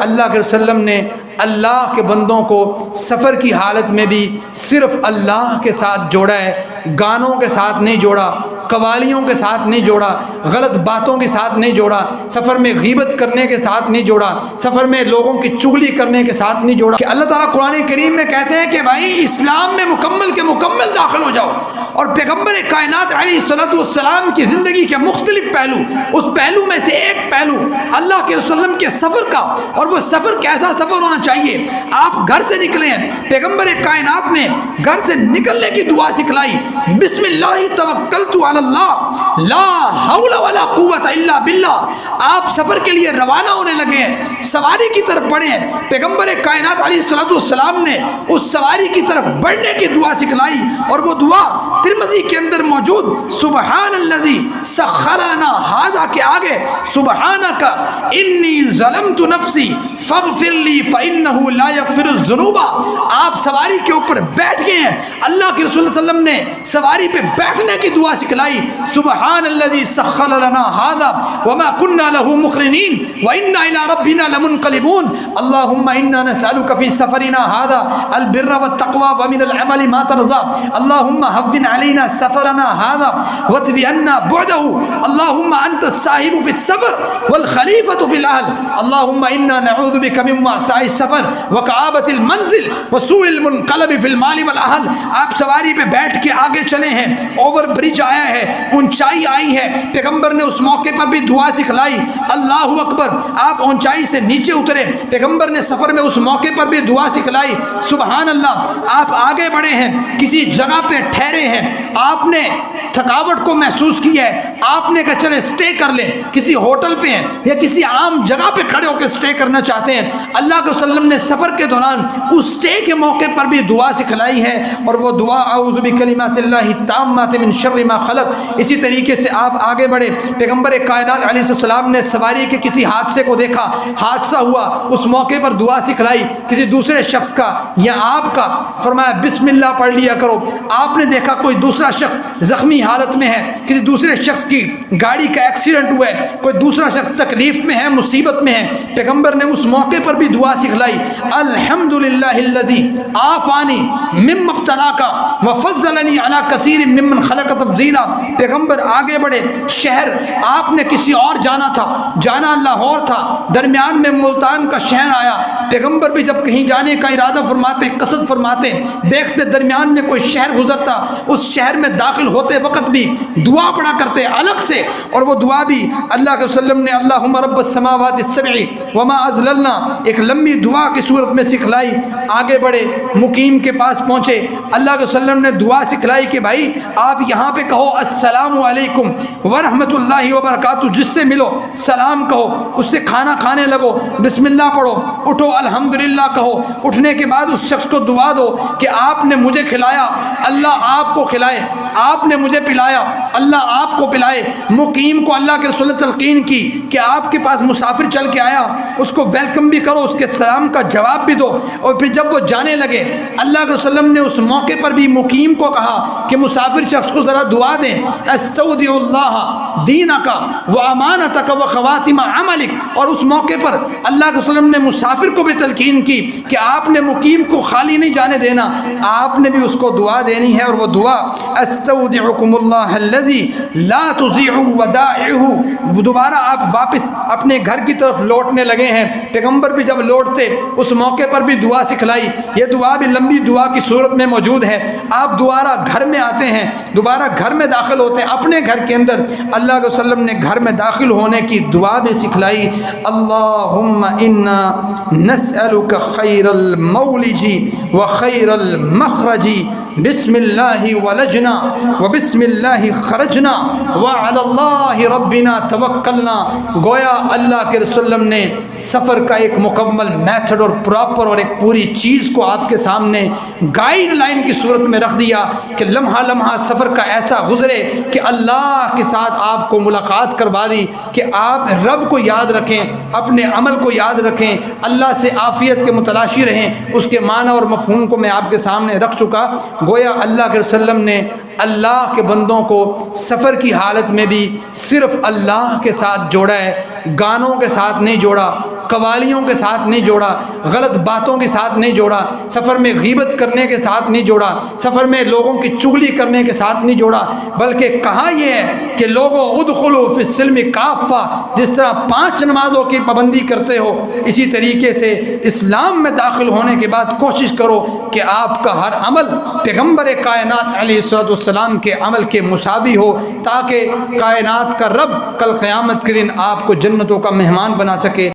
اللہ کے وسلم نے اللہ کے بندوں کو سفر کی حالت میں بھی صرف اللہ کے ساتھ جوڑا ہے، گانوں کے ساتھ نہیں جوڑا، قوالیوں کے ساتھ نہیں جوڑا، غلط باتوں کے ساتھ نہیں جوڑا، سفر میں غیبت کرنے کے ساتھ نہیں جوڑا، سفر میں لوگوں کی چغلی کرنے کے ساتھ نہیں جوڑا۔ کہ اللہ تعالیٰ قرآن کریم میں کہتے ہیں کہ بھائی اسلام میں مکمل کے مکمل داخل ہو جاؤ، اور پیغمبر کائنات علیہ السلام کی زندگی کے مختلف پہلو، اس پہلو میں سے ایک پہلو اللہ کے وسلم کے سفر کا، اور وہ سفر کیسا سفر ہونا چاہیے۔ آپ گھر سے نکلے ہیں، پیغمبر کائنات نے گھر سے نکلنے کی دعا سکھلائی، بسم اللہ توکلت علی اللہ لا حول ولا قوت الا باللہ۔ آپ سفر کے لیے روانہ ہونے لگے ہیں، سواری کی طرف بڑھے ہیں، پیغمبر کائنات علیہ السلام نے اس سواری کی طرف بڑھنے کی دعا سکھلائی، اور وہ دعا ترمذی کے اندر موجود سبحان الذی سخر لنا ھذا کے آگے سبحانک انی ظلمت نفسی فاغفر لی فانہ لا یغفر الذنوب۔ آپ سواری کے اوپر بیٹھ گئے ہیں، اللہ کے رسول صلی اللہ علیہ وسلم نے سواری پہ بیٹھنے کی دعا سکھلائی، سبحان الذی سخر لنا ھذا وما كنا له مقرنین وانا الى ربنا لمنقلبون اللهم انا نسألك في سفرنا هذا البر والتقوى ومن العمل ما ترضى اللهم هون علينا سفرنا هذا واتب عنا بعده اللهم انت الصاحب في السفر والخليفة في الاهل اللهم انا نعوذ بك من وعثاء السفر وكآبة المنزل وسوء المنقلب في المال والاهل۔ آپ سواری پہ بیٹھ کے آگے چلے ہیں، اوور برج آیا ہے، اونچائی آئی ہے، پیغمبر نے اس موقع پر بھی دعا سکھلائی، اللہ اکبر۔ آپ اونچائی سے نیچے اترے، پیغمبر نے سفر میں اس موقع پر بھی دعا سکھلائی، سبحان اللہ۔ آپ آگے بڑھے ہیں، کسی جگہ پہ ٹھہرے ہیں، آپ نے تھکاوٹ کو محسوس کی ہے، آپ نے کہا چلے سٹے کر لیں، کسی ہوٹل پہ ہیں یا کسی عام جگہ پہ کھڑے ہو کے سٹے کرنا چاہتے ہیں، اللہ کے وسلم نے سفر کے دوران اس سٹے کے موقع پر بھی دعا سکھلائی ہے، اور وہ دعا اعوذ بکلمات اللہ التامات من شر ما خلق۔ اسی طریقے سے آپ آگے بڑھے، پیغمبر کائنات علیہ السلام نے سواری کے کسی حادثے کو دیکھا، حادثہ ہوا، اس موقع پر دعا سکھلائی، کسی دوسرے شخص کا یا آپ کا، فرمایا بسم اللہ پڑھ لیا کرو۔ آپ نے دیکھا کوئی دوسرا شخص زخمی حالت میں ہے، کسی دوسرے شخص کی گاڑی کا ایکسیڈنٹ ہوا ہے، کوئی دوسرا شخص تکلیف میں ہے، مصیبت میں ہے، پیغمبر نے اس موقع پر بھی دعا سکھلائی، الحمدللہ الذی عافانی مما ابتلاک وفضلنی علی کثیر ممن خلق تفضیلا۔ پیغمبر آگے بڑھے، شہر آپ نے کسی اور جانا تھا، جانا لاہور تھا، درمیان میں ملتان کا شہر آیا، پیغمبر بھی جب کہیں جانے کا ارادہ فرماتے، قصد فرماتے، دیکھتے درمیان میں کوئی شہر گزرتا، اس شہر میں داخل ہوتے وقت بھی دعا پڑھا کرتے الگ سے، اور وہ دعا بھی اللہ کے وسلم نے اللہم رب السماوات السبع وما ازللنا ایک لمبی دعا کی صورت میں سکھلائی۔ آگے بڑھے، مقیم کے پاس پہنچے، اللہ کے وسلم نے دعا سکھلائی کہ بھائی آپ یہاں پہ کہو السلام علیکم ورحمۃ اللہ وبرکاتہ، جس سے ملو سلام کہو، اس سے کھانا کھانے لگو، بسم اللہ پڑھو، اٹھو الحمدللہ کہو، اٹھنے کے بعد اس شخص کو دعا دو کہ آپ نے مجھے کھلایا، اللہ آپ کو کھلائے، آپ نے مجھے پلایا، اللہ آپ کو پلائے۔ مقیم کو اللہ کے رسول نے تلقین کی کہ آپ کے پاس مسافر چل کے آیا، اس کو ویلکم بھی کرو، اس کے سلام کا جواب بھی دو۔ اور پھر جب وہ جانے لگے، اللہ کے وسلم نے اس موقع پر بھی مقیم کو کہا کہ مسافر شخص کو ذرا دعا دیں، استودع اللہ دینک و امانتک و خواتم عملک۔ اور اس موقع پر اللہ کے وسلم نے مسافر کو بھی تلقین کی کہ آپ نے مقیم کو خالی نہیں جانے دینا، آپ نے بھی اس کو دعا دینی ہے، اور وہ دعا استودعکم اللہ الذی لا تضیع ودائعہ۔ دوبارہ آپ واپس اپنے گھر کی طرف لوٹنے لگے ہیں، پیغمبر بھی جب لوٹتے اس موقع پر بھی دعا سکھلائی، یہ دعا بھی لمبی دعا کی صورت میں موجود ہے۔ آپ دوبارہ گھر میں آتے ہیں، دوبارہ گھر میں داخل ہوتے ہیں، اپنے گھر کے اندر اللہ کے وسلم نے گھر میں داخل ہونے کی دعا بھی سکھلائی، اللہم انا نسألک خیر المولج و خیر المخرج بسم اللہ ولجنا وبسم اللہ خرجنا وعلی اللہ ربنا توکلنا۔ گویا اللہ کے رسول نے سفر کا ایک مکمل میتھڈ اور پراپر اور ایک پوری چیز کو آپ کے سامنے گائیڈ لائن کی صورت میں رکھ دیا کہ لمحہ لمحہ سفر کا ایسا گزرے کہ اللہ کے ساتھ آپ کو ملاقات کروا دی، کہ آپ رب کو یاد رکھیں، اپنے عمل کو یاد رکھیں، اللہ سے عافیت کے متلاشی رہیں۔ اس کے معنی اور مفہوم کو میں آپ کے سامنے رکھ چکا۔ گویا اللہ کے وسلم نے اللہ کے بندوں کو سفر کی حالت میں بھی صرف اللہ کے ساتھ جوڑا ہے، گانوں کے ساتھ نہیں جوڑا، قوالیوں کے ساتھ نہیں جوڑا، غلط باتوں کے ساتھ نہیں جوڑا، سفر میں غیبت کرنے کے ساتھ نہیں جوڑا، سفر میں لوگوں کی چغلی کرنے کے ساتھ نہیں جوڑا، بلکہ کہا یہ ہے کہ لوگوں ادخلوا فی السلم کافہ، جس طرح 5 نمازوں کی پابندی کرتے ہو اسی طریقے سے اسلام میں داخل ہونے کے بعد کوشش کرو کہ آپ کا ہر عمل پیغمبر کائنات علیہ السلام کے عمل کے مساوی ہو، تاکہ کائنات کا رب کل قیامت کے دن آپ کو جنتوں کا مہمان بنا سکے۔